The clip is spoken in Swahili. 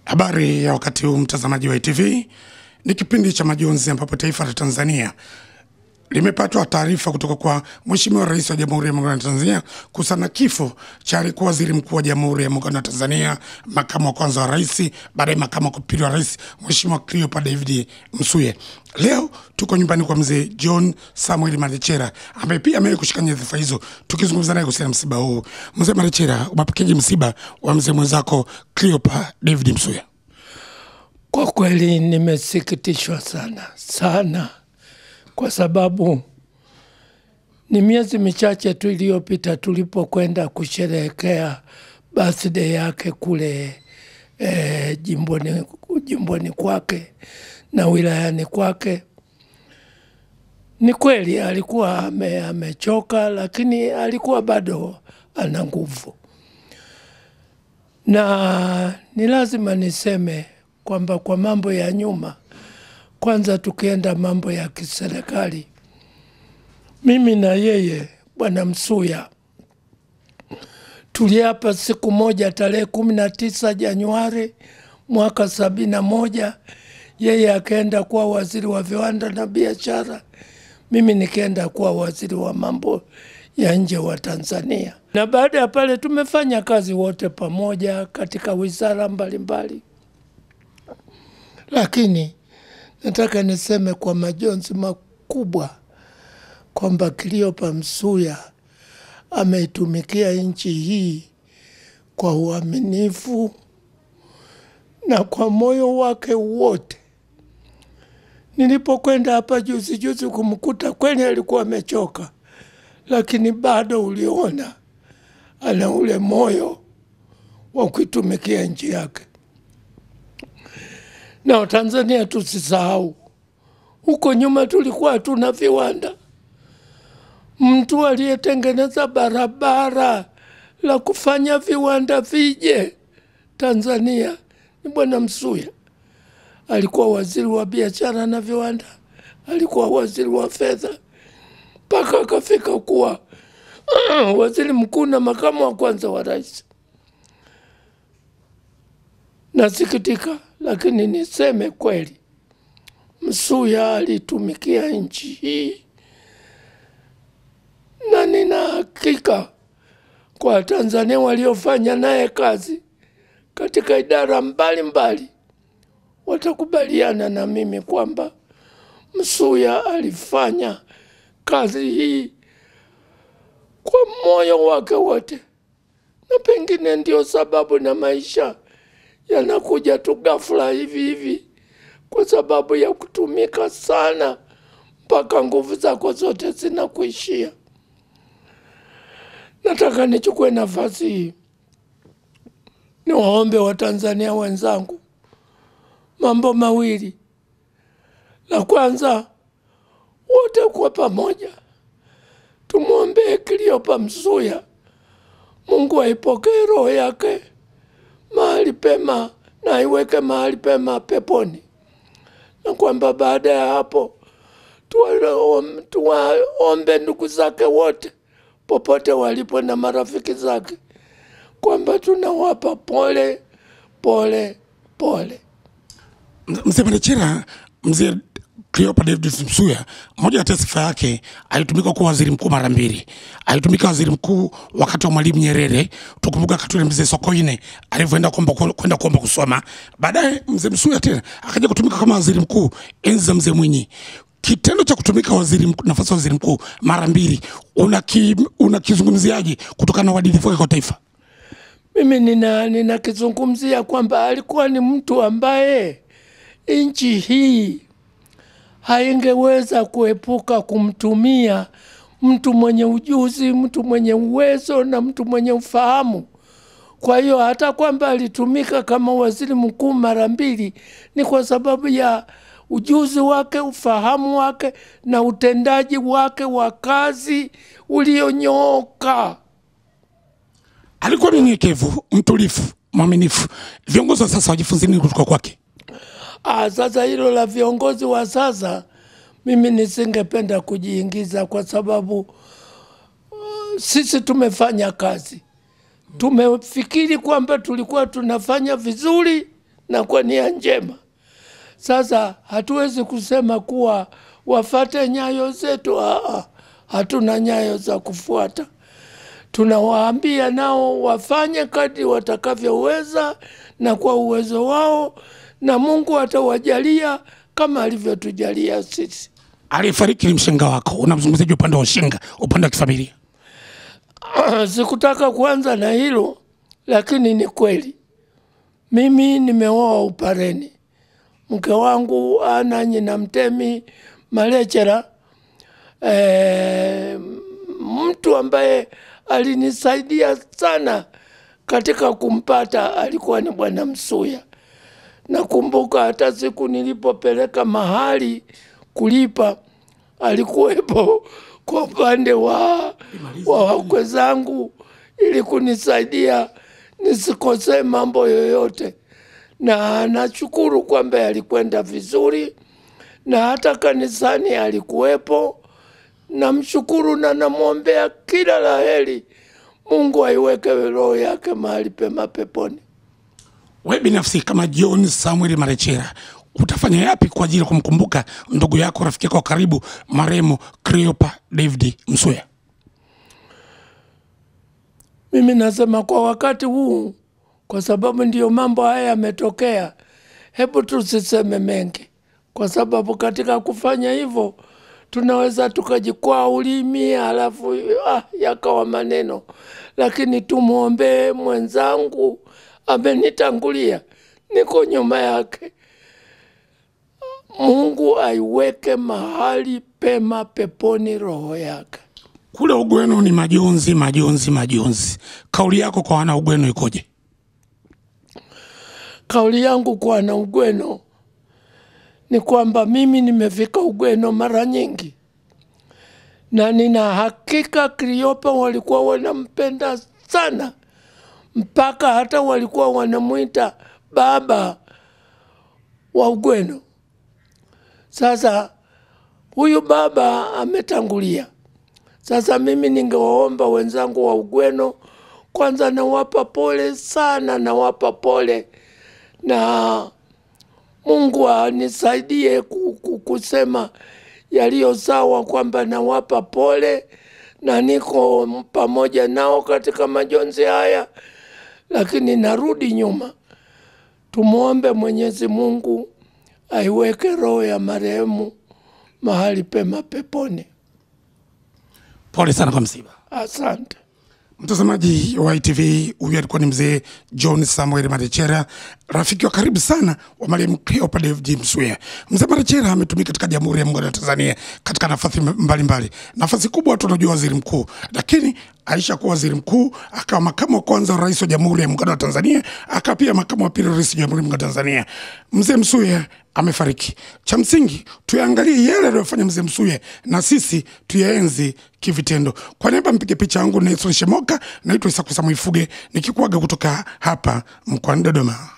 Habari ya wakati huu mtazamaji wa ITV, ni kipindi cha majonzi ambapo taifa la Tanzania limepatwa taarifa kutoka kwa Mheshimiwa Rais wa Jamhuri ya Muungano wa Tanzania kuhusiana kifo cha aliyekuwa Waziri Mkuu wa Jamhuri ya Muungano wa Tanzania, makamu wa kwanza wa rais, baadaye makamu wa pili wa rais, Mheshimiwa Cleopa David Msuya. Leo tuko nyumbani kwa mzee John Samuel Marechera ambaye pia amewahi kushika nyadhifa hizo, tukizungumza naye kuhusiana msiba huu. Mzee Marechera, umepokeaje msiba wa mzee mwenzako Cleopa David Msuya? Kwa kweli nimesikitishwa sana kwa sababu ni miezi michache tu iliyopita tulipokwenda kusherehekea birthday yake kule jimboni kwake na wilayani kwake. Ni kweli alikuwa amechoka, lakini alikuwa bado ana nguvu. Na ni lazima niseme kwamba kwa mambo ya nyuma, kwanza tukienda mambo ya kiserikali, mimi na yeye Bwana Msuya tuliapa siku moja tarehe 19 Januari mwaka 71. Yeye akaenda kuwa waziri wa viwanda na biashara, mimi nikaenda kuwa waziri wa mambo ya nje wa Tanzania. Na baada ya pale tumefanya kazi wote pamoja katika wizara mbalimbali. Lakini nataka niseme kwa majonzi makubwa kwamba Cleopa Msuya ameitumikia nchi hii kwa uaminifu na kwa moyo wake wote. Nilipokwenda hapa juzi kumkuta, kweli alikuwa amechoka, lakini bado uliona ana ule moyo wa kuitumikia nchi yake. Na Tanzania tusisahau, huko nyuma tulikuwa tuna viwanda. Mtu aliyetengeneza barabara la kufanya viwanda vije Tanzania ni Bwana Msuya. Alikuwa waziri wa biashara na viwanda, alikuwa waziri wa fedha, mpaka akafika kuwa waziri mkuu na makamu wa kwanza wa rais. Nasikitika, lakini niseme kweli, Msuya alitumikia nchi hii, na nina hakika kwa Tanzania waliofanya naye kazi katika idara mbalimbali watakubaliana na mimi kwamba Msuya alifanya kazi hii kwa moyo wake wote, na pengine ndio sababu na maisha yanakuja tu ghafla hivi kwa sababu ya kutumika sana mpaka nguvu zako zote zinakuishia. Nataka nichukue nafasi hii niwaombe Watanzania wenzangu mambo mawili. La kwanza, wote kwa pamoja tumwombee Cleopa Msuya, Mungu aipokee roho yake mahali pema na aiweke mahali pema peponi, na kwamba baada ya hapo tuwaombe ndugu zake wote popote walipo na marafiki zake kwamba tunawapa pole. Mzee Marechera, mzee Cleopa David Msuya, moja ya sifa yake, alitumika kuwa waziri mkuu mara mbili. Alitumika waziri mkuu wakati wa Mwalimu Nyerere, tukumbuka katule mzee Sokoine alivyoenda kwenda kuomba kusoma. Baadaye mzee Msuya tena akaja kutumika kama waziri mkuu enzi za mzee Mwinyi. Kitendo cha kutumika nafasi ya waziri mkuu mara mbili, unakizungumziaje kutokana na uadilifu wake kwa taifa? Mimi ninakizungumzia kwamba alikuwa ni mtu ambaye nchi hii haingeweza kuepuka kumtumia mtu mwenye ujuzi, mtu mwenye uwezo na mtu mwenye ufahamu. Kwa hiyo hata kwamba alitumika kama waziri mkuu mara mbili ni kwa sababu ya ujuzi wake, ufahamu wake na utendaji wake wa kazi ulionyooka. Alikuwa mnyenyekevu, mtulivu, mwaminifu. Viongozi wa sasa wajifunze nini kutoka kwake? Sasa hilo la viongozi wa sasa mimi nisingependa kujiingiza, kwa sababu sisi tumefanya kazi. Tumefikiri kwamba tulikuwa tunafanya vizuri na kwa nia njema. Sasa hatuwezi kusema kuwa wafate nyayo zetu. Hatuna nyayo za kufuata. Tunawaambia nao wafanye kadri watakavyoweza na kwa uwezo wao, na Mungu atawajalia kama alivyotujalia sisi. Aliyefariki ni mshenga wako. Unamzungumzaje upande wa ushenga, upande wa kifamilia? Sikutaka kuanza na hilo, lakini ni kweli. Mimi nimeoa Upareni. Mke wangu ana nyina Mtemi Malechera, mtu ambaye alinisaidia sana katika kumpata alikuwa ni Bwana Msuya. Nakumbuka hata siku nilipopeleka mahali kulipa, alikuwepo kwa upande wa wakwe zangu ili kunisaidia nisikose mambo yoyote. Na nashukuru kwamba alikwenda vizuri, na hata kanisani alikuwepo. Namshukuru na namwombea kila laheri. Mungu aiweke roho yake mahali pema peponi. Wewe binafsi kama John Samuel Marechera utafanya yapi kwa ajili ya kumkumbuka ndugu yako, rafiki yako karibu, marehemu Cleopa David Msuya? Mimi nasema kwa wakati huu, kwa sababu ndiyo mambo haya yametokea, hebu tusiseme mengi, kwa sababu katika kufanya hivyo tunaweza tukajikwaa ulimi alafu yakawa maneno. Lakini tumuombe mwenzangu, amenitangulia, niko nyuma yake. Mungu aiweke mahali pema peponi roho yake. Kule Ugweno ni majonzi, majonzi, majonzi. Kauli yako kwa wana Ugweno ikoje? Kauli yangu kwa wana Ugweno ni kwamba mimi nimefika Ugweno mara nyingi, na nina hakika Cleopa walikuwa wanampenda sana, mpaka hata walikuwa wanamuita baba wa Ugweno. Sasa huyu baba ametangulia. Sasa mimi ningewaomba wenzangu wa Ugweno, kwanza nawapa pole sana, nawapa pole, na Mungu anisaidie kusema yaliyo sawa, kwamba nawapa pole na niko pamoja nao katika majonzi haya. Lakini narudi nyuma, tumuombe Mwenyezi Mungu aiweke roho ya marehemu mahali pema peponi. Pole sana kwa msiba. Asante. Mtazamaji wa ITV, huyu alikuwa ni mzee John Samuel Marechera, rafiki wa karibu sana wa marehemu Cleopa David Msuya. Mzee Marechera ametumika katika Jamhuri ya Muungano wa Tanzania katika nafasi mbalimbali. Nafasi kubwa tunajua waziri mkuu, lakini aisha kuwa waziri mkuu, akawa makamu wa kwanza wa rais wa Jamhuri ya Muungano wa Tanzania, akawa pia makamu wa pili wa rais wa Jamhuri ya Muungano wa Tanzania. Mzee Msuya amefariki. Cha msingi tuyaangalie yale aliyofanya mzee Msuya na sisi tuyaenzi kivitendo. Kwa niaba mpige picha yangu Nelson Shemoka, naitwa Isaku Samuifuge nikikuaga kutoka hapa mkoani Dodoma.